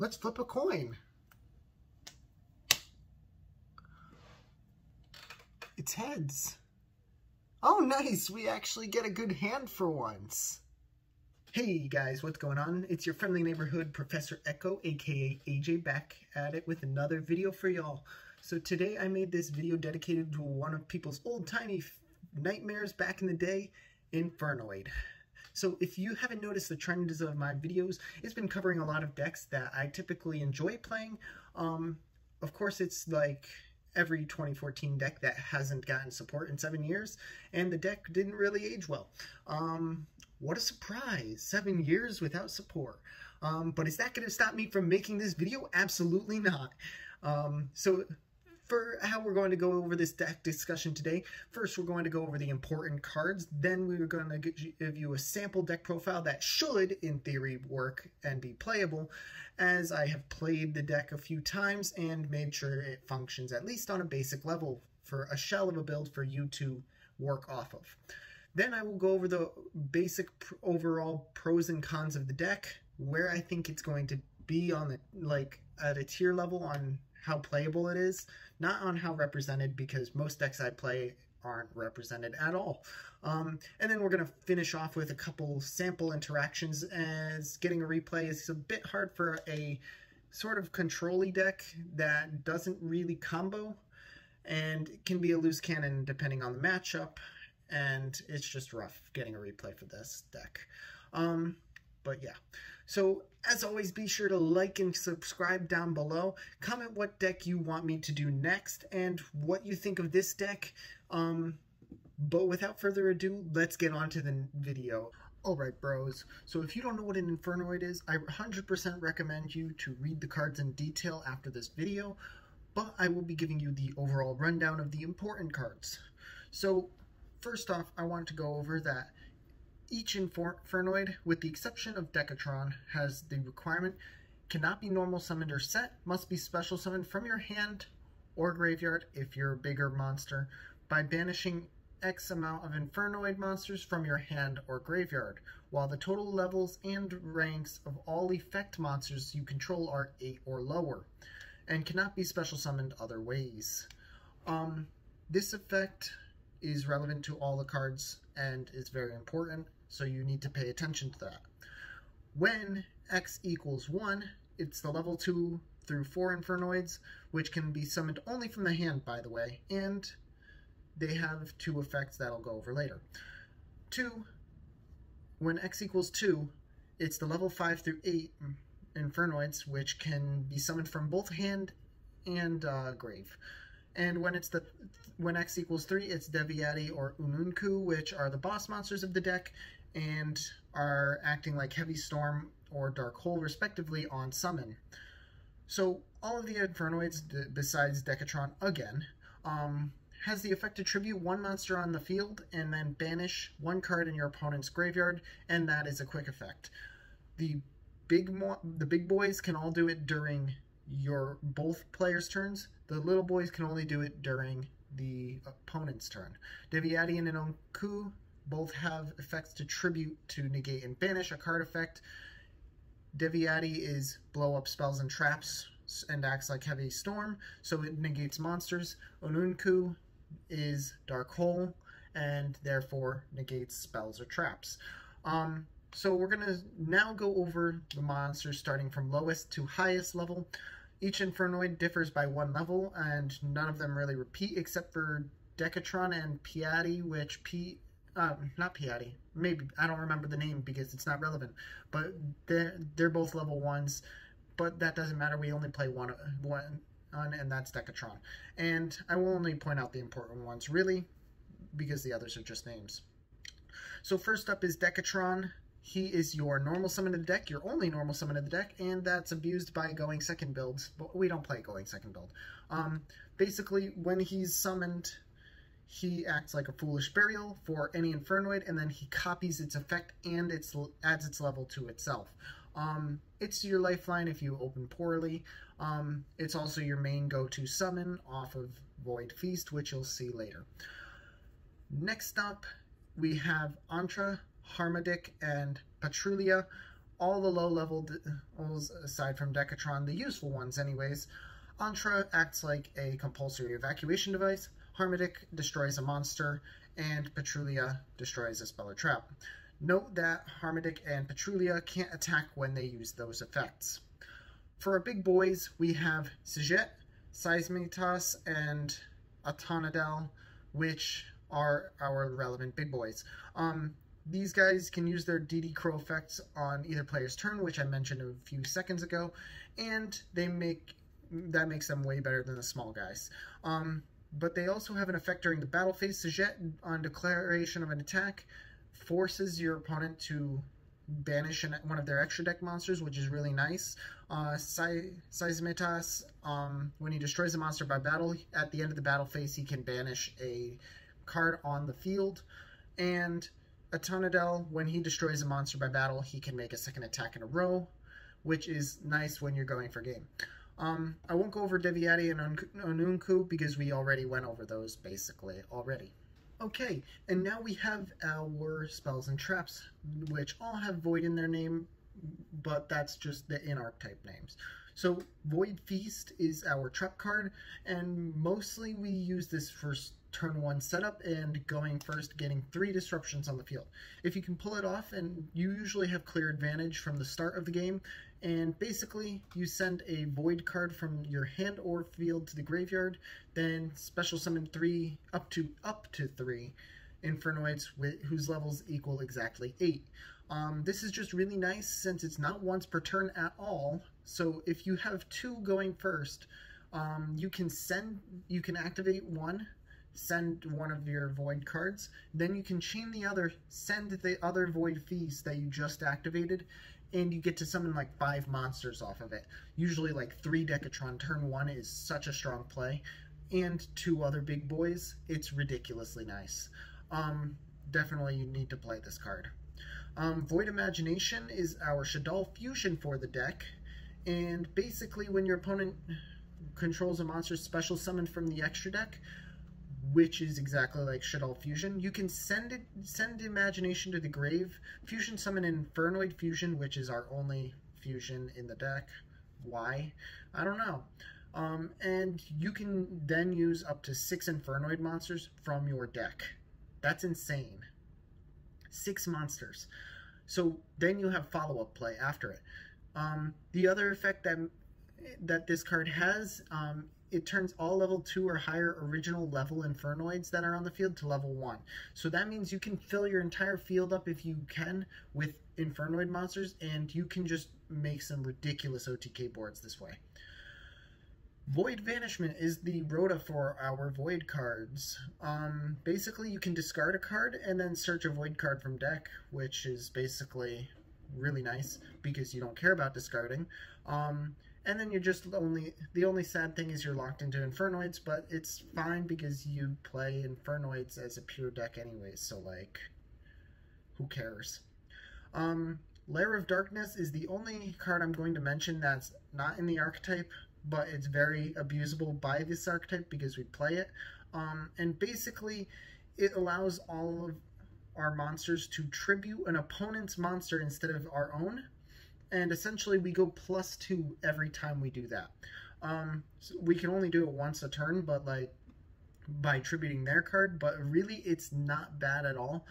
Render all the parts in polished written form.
Let's flip a coin. It's heads. Oh, nice. We actually get a good hand for once. Hey guys, what's going on? It's your friendly neighborhood Professor Echo, aka AJ, back at it with another video for y'all. So today I made this video dedicated to one of people's old-timey nightmares back in the day, Infernoid. So if you haven't noticed the trends of my videos, it's been covering a lot of decks that I typically enjoy playing. Of course, it's like every 2014 deck that hasn't gotten support in 7 years, and the deck didn't really age well. What a surprise, 7 years without support. But is that going to stop me from making this video? Absolutely not. So for how we're going to go over this deck discussion today, first we're going to go over the important cards, then we're going to give you a sample deck profile that should, in theory, work and be playable, as I have played the deck a few times and made sure it functions at least on a basic level for a shell of a build for you to work off of. Then I will go over the basic overall pros and cons of the deck, where I think it's going to be on the at a tier level on how playable it is, not on how represented, because most decks I play aren't represented at all. And then we're going to finish off with a couple sample interactions, as getting a replay is a bit hard for a sort of control-y deck that doesn't really combo, and it can be a loose cannon depending on the matchup, and it's just rough getting a replay for this deck. But yeah, so as always, be sure to like and subscribe down below. Comment what deck you want me to do next and what you think of this deck. But without further ado, let's get on to the video. Alright bros, so if you don't know what an Infernoid is, I 100% recommend you to read the cards in detail after this video, but I will be giving you the overall rundown of the important cards. So first off, I want to go over that each Infernoid, with the exception of Decatron, has the requirement: cannot be normal summoned or set, must be special summoned from your hand or graveyard if you're a bigger monster, by banishing X amount of Infernoid monsters from your hand or graveyard, while the total levels and ranks of all effect monsters you control are 8 or lower, and cannot be special summoned other ways. This effect is relevant to all the cards and is very important, so you need to pay attention to that. When X equals 1, it's the level 2 through 4 Infernoids, which can be summoned only from the hand, by the way, and they have 2 effects that I'll go over later. 2, when X equals 2, it's the level 5 through 8 Infernoids, which can be summoned from both hand and grave. And when X equals 3, it's Deviati or Ununku, which are the boss monsters of the deck and are acting like Heavy Storm or Dark Hole, respectively, on summon. So all of the Infernoids, besides Decatron again, has the effect to tribute 1 monster on the field and then banish 1 card in your opponent's graveyard, and that is a quick effect. The big boys can all do it during both players' turns. The little boys can only do it during the opponent's turn. Deviati and Ununku both have effects to tribute, to negate and banish a card effect. Deviati is blow up spells and traps and acts like Heavy Storm, so it negates monsters. Ununku is Dark Hole and therefore negates spells or traps. So we're going to now go over the monsters starting from lowest to highest level. Each Infernoid differs by 1 level, and none of them really repeat except for Decatron and Piatti, which not Piatti, maybe, I don't remember the name because it's not relevant, but they're both level 1s, but that doesn't matter. We only play one, and that's Decatron. And I will only point out the important ones, really, because the others are just names. So first up is Decatron. He is your normal summon of the deck, your only normal summon of the deck, and that's abused by going second builds, but we don't play going second build. Basically, when he's summoned, he acts like a Foolish Burial for any Infernoid, and then he copies its effect and adds its level to itself. It's your lifeline if you open poorly. It's also your main go-to summon off of Void Feast, which you'll see later. Next up, we have Antra, Harmadic, and Patrulia. all the low-level aside from Decatron, the useful ones anyways, Entra acts like a compulsory evacuation device, Harmodic destroys a monster, and Petrulia destroys a spell or trap. Note that Harmodic and Petrulia can't attack when they use those effects. For our big boys, we have Siget, Seismitas, and Atonadel, which are our relevant big boys. These guys can use their DD Crow effects on either player's turn, which I mentioned a few seconds ago, and that makes them way better than the small guys. But they also have an effect during the battle phase. Siget, on declaration of an attack, forces your opponent to banish one of their extra deck monsters, which is really nice. Seismitas, when he destroys a monster by battle, at the end of the battle phase, he can banish a card on the field. And Atonadel, when he destroys a monster by battle, he can make a second attack in a row, which is nice when you're going for game. I won't go over Deviati and Onunku because we already went over those basically already. Okay, and now we have our spells and traps, which all have Void in their name, but that's just the in-archetype names. So Void Feast is our trap card, and mostly we use this for turn 1 setup and going first, getting 3 disruptions on the field. If you can pull it off, and you usually have clear advantage from the start of the game, and basically you send a Void card from your hand or field to the graveyard, then special summon 3 up to 3 Infernoids whose levels equal exactly 8. This is just really nice since it's not once per turn at all. So if you have 2 going first, you can activate one, send one of your Void cards, then you can chain the other, send the other Void Feast that you just activated, and you get to summon like 5 monsters off of it. Usually like 3 Decatron. Turn 1 is such a strong play, and 2 other big boys. It's ridiculously nice. Definitely you need to play this card. Void Imagination is our Shaddoll Fusion for the deck, and basically when your opponent controls a monster special summoned from the extra deck, which is exactly like Shaddoll Fusion, you can send Imagination to the grave, fusion summon Infernoid Fusion, which is our only fusion in the deck. Why? I don't know. And you can then use up to 6 Infernoid monsters from your deck. That's insane. 6 monsters. So then you have follow-up play after it. The other effect that this card has, it turns all level 2 or higher original level Infernoids that are on the field to level 1. So that means you can fill your entire field up if you can with Infernoid monsters, and you can just make some ridiculous OTK boards this way. Void Vanishment is the rota for our Void cards. Basically, you can discard a card and then search a Void card from deck, which is basically really nice because you don't care about discarding. And then you're just the only sad thing is you're locked into Infernoids, but it's fine because you play Infernoids as a pure deck anyways, so like, who cares? Lair of Darkness is the only card I'm going to mention that's not in the archetype, but it's very abusable by this archetype because we play it. And basically, it allows all of our monsters to tribute an opponent's monster instead of our own. And essentially, we go +2 every time we do that. So we can only do it once a turn, but like by tributing their card. But really, it's not bad at all.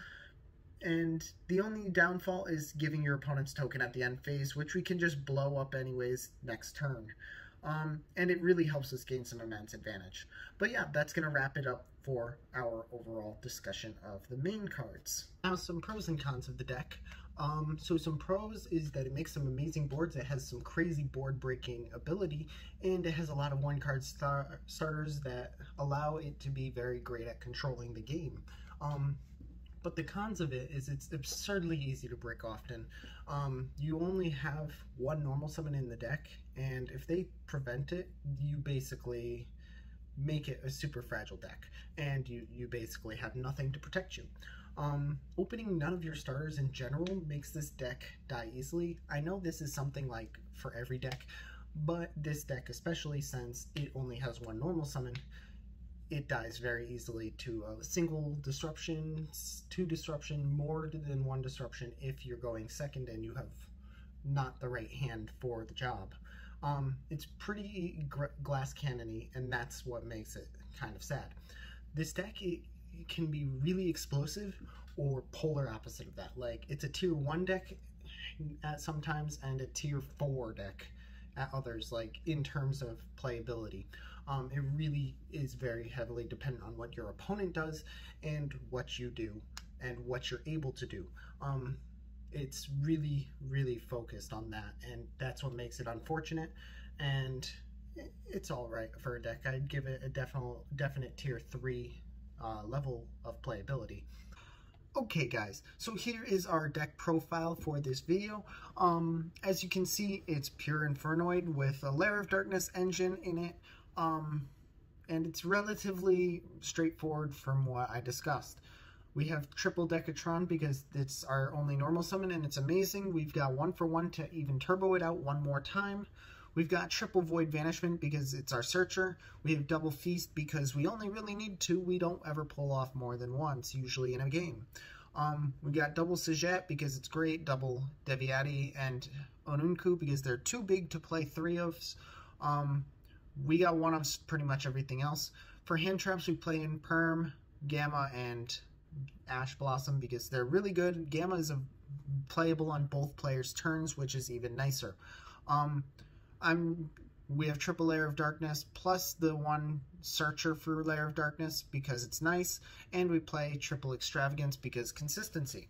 And the only downfall is giving your opponent's token at the end phase, which we can just blow up anyways next turn. And it really helps us gain some immense advantage. But yeah, that's going to wrap it up for our overall discussion of the main cards. Now some pros and cons of the deck. So some pros is that it makes some amazing boards. It has some crazy board breaking ability, and it has a lot of 1-card starters that allow it to be very great at controlling the game. But the cons of it is it's absurdly easy to break often. You only have 1 normal summon in the deck, and if they prevent it, you basically make it a super fragile deck, and you basically have nothing to protect you. Opening none of your starters in general makes this deck die easily. I know this is something like for every deck, but this deck especially, since it only has 1 normal summon, it dies very easily to a single disruption, 2 disruption, more than 1 disruption if you're going second and you have not the right hand for the job. It's pretty glass cannony, and that's what makes it kind of sad. This deck, it can be really explosive or polar opposite of that. Like, it's a tier 1 deck at sometimes and a tier 4 deck at others, like in terms of playability. It really is very heavily dependent on what your opponent does and what you do and what you're able to do. It's really, really focused on that, and that's what makes it unfortunate, and it's all right for a deck. I'd give it a definite tier 3 level of playability. Okay guys, so here is our deck profile for this video. As you can see, it's pure Infernoid with a Lair of Darkness engine in it, and it's relatively straightforward from what I discussed. We have triple Decatron because it's our only normal summon and it's amazing. We've got 1-for-1 to even turbo it out one more time. We've got triple Void Vanishment because it's our searcher. We have double Feast because we only really need 2. We don't ever pull off more than once, usually in a game. We got double Sajet because it's great. Double Deviati and Onunku because they're too big to play 3-ofs. We got 1-ofs pretty much everything else. For hand traps, we play in Perm, Gamma, and Ash Blossom because they're really good. Gamma is playable on both players' turns, which is even nicer. We have triple Lair of Darkness plus the 1 searcher for Lair of Darkness because it's nice, and we play triple Extravagance because consistency.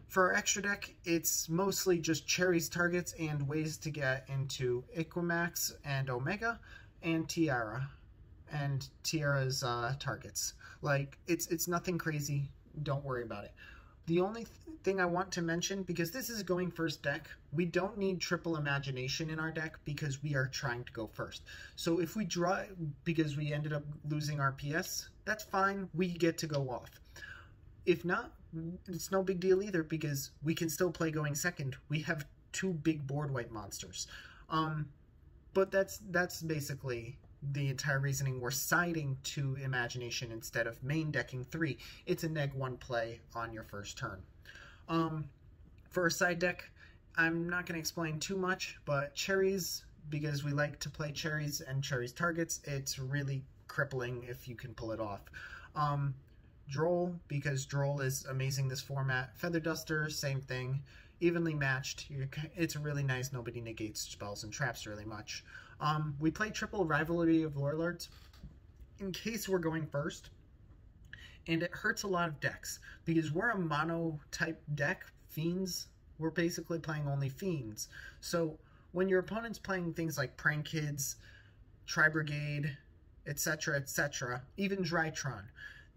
For our extra deck, it's mostly just Cherry's targets and ways to get into Equimax and Omega and Tiara and Tiara's targets. Like, it's nothing crazy. Don't worry about it. The only thing I want to mention, because this is a going first deck, we don't need triple Imagination in our deck because we are trying to go first. So if we draw because we ended up losing our PS, that's fine. We get to go off. If not, it's no big deal either because we can still play going second. We have 2 big board wipe monsters. But that's basically the entire reasoning. We're siding to Imagination instead of main decking 3. It's a -1 play on your first turn. For a side deck, I'm not going to explain too much, but Cherries, because we like to play Cherries and Cherries targets, it's really crippling if you can pull it off. Droll, because Droll is amazing this format. Feather Duster, same thing. Evenly matched. It's really nice. Nobody negates spells and traps really much. We play triple Rivalry of Warlords in case we're going first, and it hurts a lot of decks because we're a mono type deck. Fiends, we're basically playing only Fiends. So when your opponent's playing things like Prank Kids, Tri-Brigade, etc., even Drytron,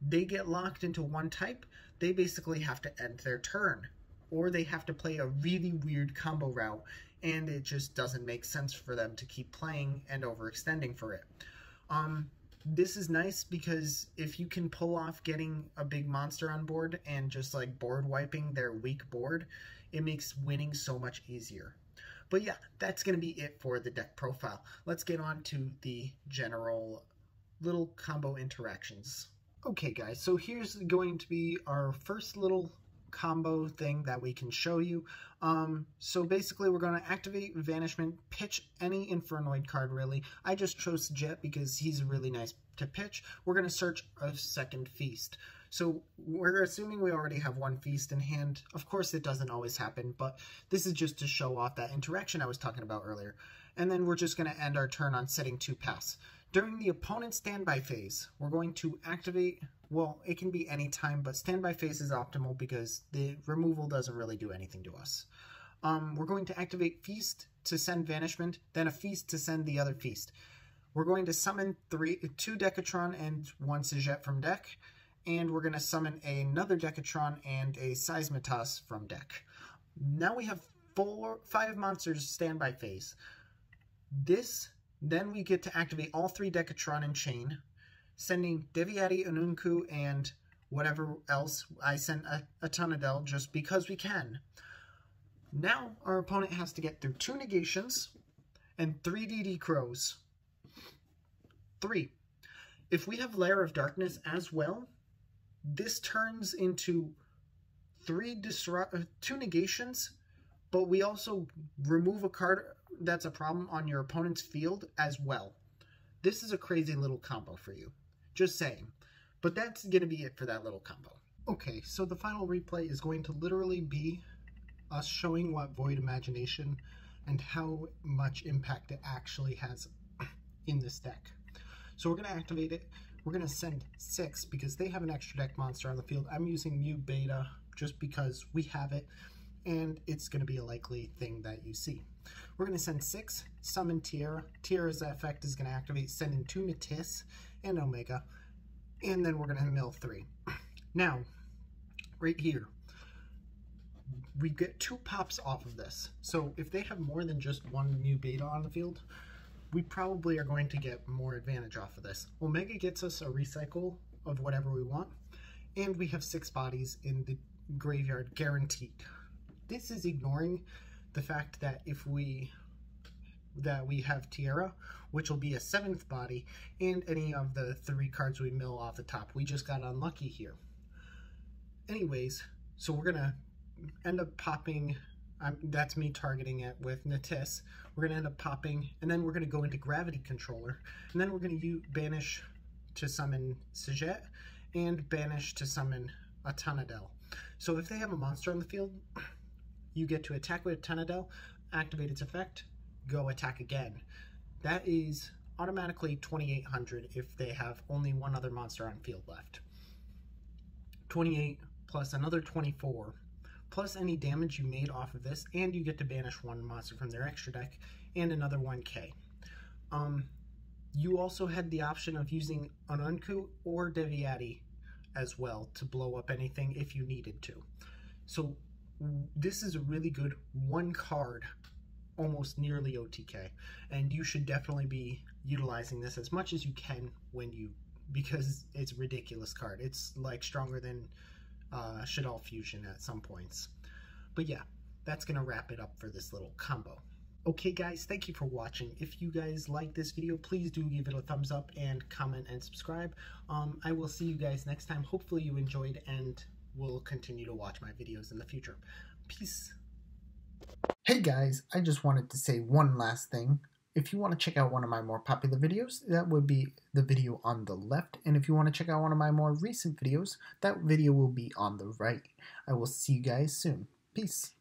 they get locked into one type. They basically have to end their turn, or they have to play a really weird combo route, and it just doesn't make sense for them to keep playing and overextending for it. This is nice because if you can pull off getting a big monster on board and just like board wiping their weak board, it makes winning so much easier. But yeah, that's going to be it for the deck profile. Let's get on to the general little combo interactions. Okay guys, so here's going to be our first little combo thing that we can show you. So basically we're going to activate Vanishment, pitch any Infernoid card really. I just chose Jet because he's really nice to pitch. We're going to search a second Feast. So we're assuming we already have 1 Feast in hand. Of course it doesn't always happen, but this is just to show off that interaction I was talking about earlier. And then we're just going to end our turn on setting 2 pass. During the opponent's standby phase, we're going to activate, well, it can be any time, but standby phase is optimal because the removal doesn't really do anything to us. We're going to activate Feast to send Vanishment, then a Feast to send the other Feast. We're going to summon 2 Decatron and 1 Sajet from deck, and we're going to summon another Decatron and a Seismitas from deck. Now we have 5 monsters standby phase. Then we get to activate all 3 Decatron in chain, sending Deviati, Onunku, and whatever else. I sent a Tonadel just because we can. Now our opponent has to get through 2 negations and 3 DD Crows. 3. If we have Lair of Darkness as well, this turns into 2 negations, but we also remove a card that's a problem on your opponent's field as well. This is a crazy little combo for you. Just saying. But that's going to be it for that little combo. Okay, so the final replay is going to literally be us showing what Void Imagination and how much impact it actually has in this deck. So we're going to activate it. We're going to send 6 because they have an extra deck monster on the field. I'm using Mu Beta just because we have it, and it's going to be a likely thing that you see. We're going to send 6, summon Tiara. Tiara's effect is going to activate, sending 2 Natis and Omega, and then we're going to mill 3. Now, right here, we get 2 pops off of this. So if they have more than just 1 Mu Beta on the field, we probably are going to get more advantage off of this. Omega gets us a recycle of whatever we want, and we have 6 bodies in the graveyard guaranteed. This is ignoring the fact that we have Tiara, which will be a 7th body, and any of the 3 cards we mill off the top. We just got unlucky here. Anyways, so we're gonna end up popping, that's me targeting it with Natis. We're going to end up popping, and then we're going to go into Gravity Controller, and then we're going to banish to summon Sajet, and banish to summon a Tonadel. So if they have a monster on the field, you get to attack with Tonadel, activate its effect, go attack again. That is automatically 2,800 if they have only 1 other monster on field left. 28 plus another 24. Plus any damage you made off of this, and you get to banish 1 monster from their extra deck, and another 1k. You also had the option of using an Unku or Deviati as well to blow up anything if you needed to. So this is a really good 1 card, almost nearly OTK, and you should definitely be utilizing this as much as you can because it's a ridiculous card. It's like stronger than Shaddoll Fusion at some points. But yeah, that's gonna wrap it up for this little combo. Okay guys, thank you for watching. If you guys like this video, please do give it a thumbs up and comment and subscribe. I will see you guys next time. Hopefully you enjoyed and will continue to watch my videos in the future. Peace. Hey guys, I just wanted to say one last thing. If you want to check out one of my more popular videos, that would be the video on the left. And if you want to check out one of my more recent videos, that video will be on the right. I will see you guys soon. Peace.